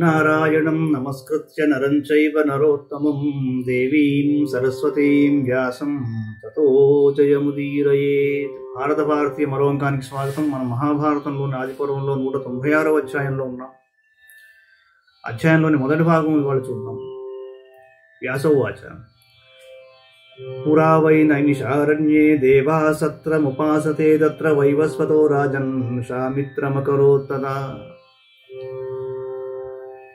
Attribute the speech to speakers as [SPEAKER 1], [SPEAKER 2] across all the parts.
[SPEAKER 1] నారాయణం నమస్కృత్య నరం చైవ నరోత్తమం దేవీం సరస్వతీం వ్యాసం తతో జయముదీరయేత్. భారత భారతీయ మరోంకానికి స్వాగతం. మనం మహాభారతంలోని ఆదిపర్వంలో 196వ అధ్యాయంలో ఉన్నాం. అధ్యాయంలోని మొదటి భాగం ఇవాళ చూద్దాం. వ్యాసోవాచ పురా వై నైమిషారణ్యే దేవా సత్రముపాసతే తత్ర వైవస్వతో రాజన్ శామిత్రమకరోత్తదా.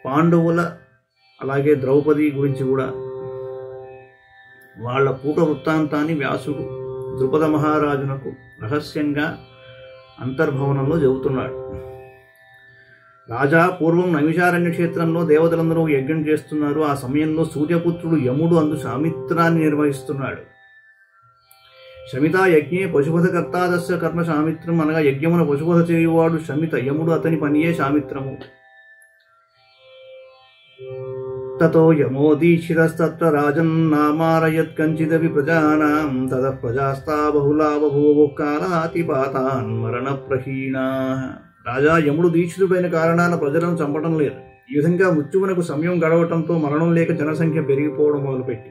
[SPEAKER 1] పాండవుల అలాగే ద్రౌపది గురించి కూడా వాళ్ళ పూర్వ వృత్తాంతాన్ని వ్యాసుడు ద్రుపద మహారాజునకు రహస్యంగా అంతర్భవనంలో చెబుతున్నాడు. రాజా, పూర్వం నైమిషారణ్య క్షేత్రంలో దేవతలందరూ యజ్ఞం చేస్తున్నారు. ఆ సమయంలో సూర్యపుత్రుడు యముడు అందు శామిత్రాన్ని నిర్వహిస్తున్నాడు. శమితా యజ్ఞే పశుపథ కర్తాదస్య కర్మ శామిత్రం, అనగా యజ్ఞమున పశుపథ చేయువాడు శమిత, యముడు అతని పనియే శామిత్రము. తతో యమోదీక్షితస్తత్ర రాజన్నామారయత్ కంచిదపి ప్రజానాం తతః ప్రజాస్తా బహుళా బభూవుః కాలాతిపాతాన్ మరణప్రహీణాః. రాజా, యముడు దీక్షితుడైన కారణాన ప్రజలను చంపడం లేదు. ఈ విధంగా మృత్యువునకు సమయం గడవటంతో మరణం లేక జనసంఖ్య పెరిగిపోవడం మొదలుపెట్టి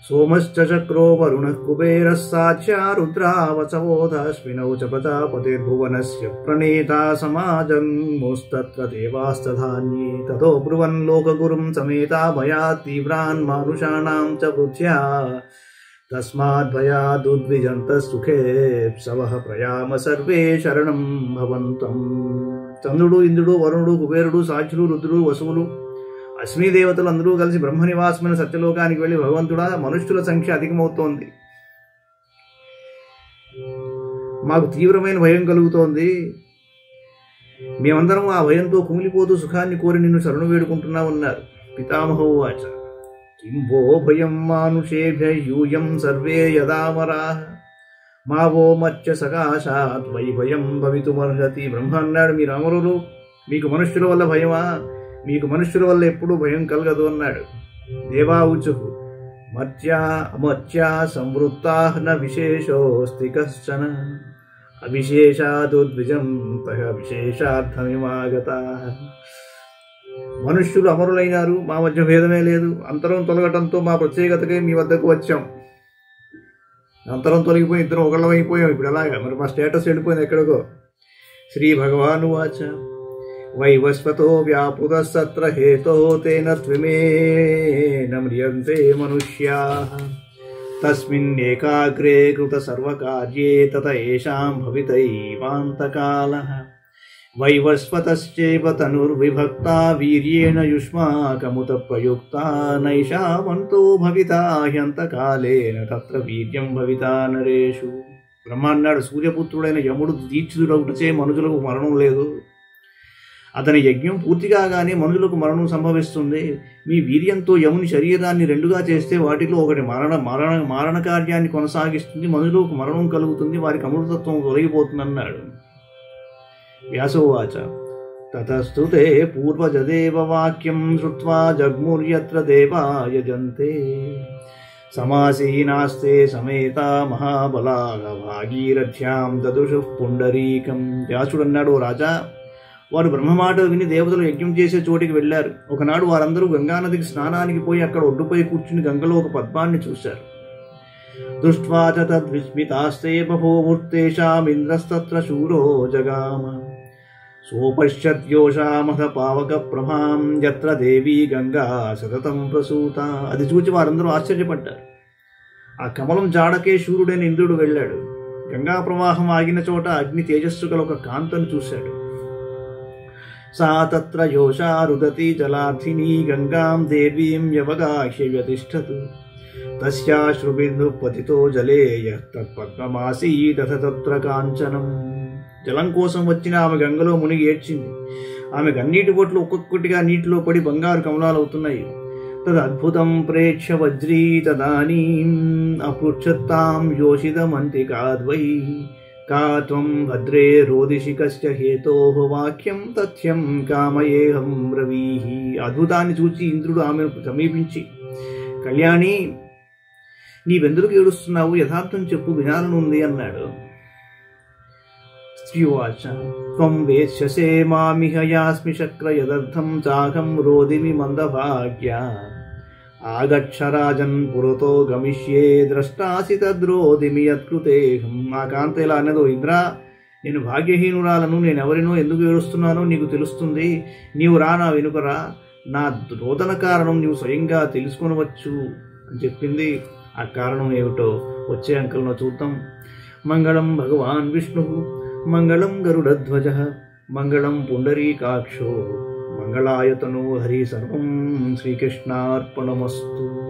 [SPEAKER 1] సోమశ్చ చక్రో వరుణః కుబేరః సాధ్యా రుద్రావచవోధస్మినౌ చ ప్రజాపతిర్భువనస్య ప్రణేతా సమాజం ముస్తత్ర దేవాస్తధాన్యే తతో బ్రువన్ లోకగురుం సమేతా భయాత్ తీవ్రాన్ మానుషాణాం చ వృథ్యా తస్మాద్ భయాదుద్విజంతః సుఖేప్సవః ప్రయామ సర్వే శరణం భవంతం. చంద్రుడు, ఇంద్రుడు, వరుణుడు, కుబేరుడు, సాక్షులు, రుద్రుడు, వసువులు, అశ్విని దేవతలు అందరూ కలిసి బ్రహ్మనివాసమైన సత్యలోకానికి వెళ్ళి, భగవంతుడా, మనుష్యుల సంఖ్య అధికమవుతోంది, మాకు తీవ్రమైన భయం కలుగుతోంది, మేమందరం ఆ భయంతో కుమిలిపోతూ సుఖాన్ని కోరి నిన్ను శరణు వేడుకుంటున్నామన్నారు. పితామహోవాచ కిం వో భయం మానుషేభ్య యూయం సర్వే యదామరాః మా వో మత్స్య సకాశాత్ వై భయం భవితుమర్హతి. బ్రహ్మ అన్నాడు, మీరు అమరులు, మీకు మనుష్యుల వల్ల భయమా? మీకు మనుష్యుల వల్ల ఎప్పుడూ భయం కలగదు అన్నాడు. దేవావుచుకు మత్స్యా అమత్స్యా సంవృత్తాః న విశేషోస్తి కశ్చన అవిశేషాదుద్విజం తహ విశేషార్థమిమాగతాః. మనుష్యులు అమరులైనారు, మా మధ్య భేదమే లేదు. అంతరం తొలగటంతో మా ప్రత్యేకతకై మీ వద్దకు వచ్చాం. అంతరం తొలగిపోయి ఇద్దరం ఒకళ్ళం అయిపోయాం. ఇప్పుడు ఎలాగా? మరి మా స్టేటస్ వెళ్ళిపోయింది ఎక్కడికో. శ్రీ భగవానువాచ వైవస్వతో వ్యాపృతస్తత్ర హేతో తేన త్విమేన మ్రియంతే మనుష్యాః తస్మిన్నేకాగ్రే కృత సర్వకార్యే తత ఏషాం భవితైవాంతకాలః. వైవస్వతశ్చైవ తనుర్విభక్తా వీర్యేణ యుష్మాకముత ప్రయుక్తా నైషామంతో భవితా హ్యంతకాలేన తత్ర వీర్యం భవితా నరేషు. బ్రహ్మ అన్నాడు, సూర్యపుత్రుడైన యముడు దీక్షితుడొకటచే మనుషులకు మరణం లేదు. అతని యజ్ఞం పూర్తి కాగానే మనుషులకు మరణం సంభవిస్తుంది. మీ వీర్యంతో యముని శరీరాన్ని రెండుగా చేస్తే వాటిలో ఒకటి మారణ కార్యాన్ని కొనసాగిస్తుంది, మనుషులకు మరణం కలుగుతుంది, వారికి అమృతత్వం తొలగిపోతుందన్నాడు. వ్యాసోవాచ తతస్తుతే పూర్వజదేవ వాక్యం శ్రుత్వా జగ్ముర్యత్ర దేవా యజంతే సమాసీనాస్తే సమేతా మహాబలాగ భాగీరథ్యాం దదుషుః పుండరీకం. వ్యాసుడన్నాడు, రాజా, వారు బ్రహ్మమాటలు విని దేవతలు యజ్ఞం చేసే చోటికి వెళ్లారు. ఒకనాడు వారందరూ గంగానదికి స్నానానికి పోయి అక్కడ ఒడ్డుపై కూర్చుని గంగలో ఒక పద్మాన్ని చూశారు. దృష్ట్వా చ తద్విస్మితాస్తే బభూవుర్తేషామింద్రస్తత్ర శూరో జగామ సోపశ్యద్యోషామథ పావక ప్రభాం యత్ర దేవీ గంగా సతతం ప్రసూత. అది చూచి వారందరూ ఆశ్చర్యపడ్డారు. ఆ కమలం జాడకే శూరుడైన ఇంద్రుడు వెళ్ళాడు. గంగా ప్రవాహం ఆగిన చోట అగ్ని తేజస్సు గల ఒక కాంతను చూశాడు. సా తత్ర యోషా రుదతి జలార్థినీ గంగాం దేవీం యవగాహ్య వ్యతిష్ఠతు తస్యాశ్రుబిందు పతితో జలే యః తత్పద్మమాసీదథ తత్ర కాంచనం. జలం కోసం వచ్చిన ఆమె గంగలో మునిగి ఏడ్చింది. ఆమె కన్నీటి బొట్లు ఒక్కొక్కటిగా నీటిలో పడి బంగారు కమలాలు అవుతున్నాయి. తదద్భుతం ప్రేక్ష వజ్రీ తదానీం అపృచ్ఛత్తాం యోషితమంతికాద్వై కాత్వం భద్రే రోదిషి కస్య హేతోః వాక్యం తథ్యం కామయేహం బ్రవీహి. అద్భుతాన్ని చూచి ఇంద్రుడు ఆమెను సమీపించి, కళ్యాణి, నీవెందుకు ఏడుస్తున్నావు? యథార్థం చెప్పు, వినాలనుంది అన్నాడు. స్త్రీవాచ త్వం వేశ్యసే మామిహ యాస్మి శక్ర యదర్థం చాహం రోదిమి మందభాగ్య ఆగచ్చ రాజన్ పురతో గమిష్యే ద్రష్టాసి తద్రోదిమి యత్కృతేహం. ఆ కాంత ఇలా అన్నదో, ఇంద్రా, నేను భాగ్యహీనురాలను, నేనెవరినో ఎందుకు ఏడుస్తున్నానో నీకు తెలుస్తుంది. నీవు రా, నా వెనుకరా, నా రోదన కారణం నీవు స్వయంగా తెలుసుకొనవచ్చు అని చెప్పింది. ఆ కారణం ఏమిటో వచ్చే అంకల్లో చూద్దాం. మంగళం భగవాన్ విష్ణు, మంగళం గరుడధ్వజ, మంగళం పుండరీకాక్షో, మంగళాయతనో హరి. సర్వం శ్రీకృష్ణార్పణమస్తు.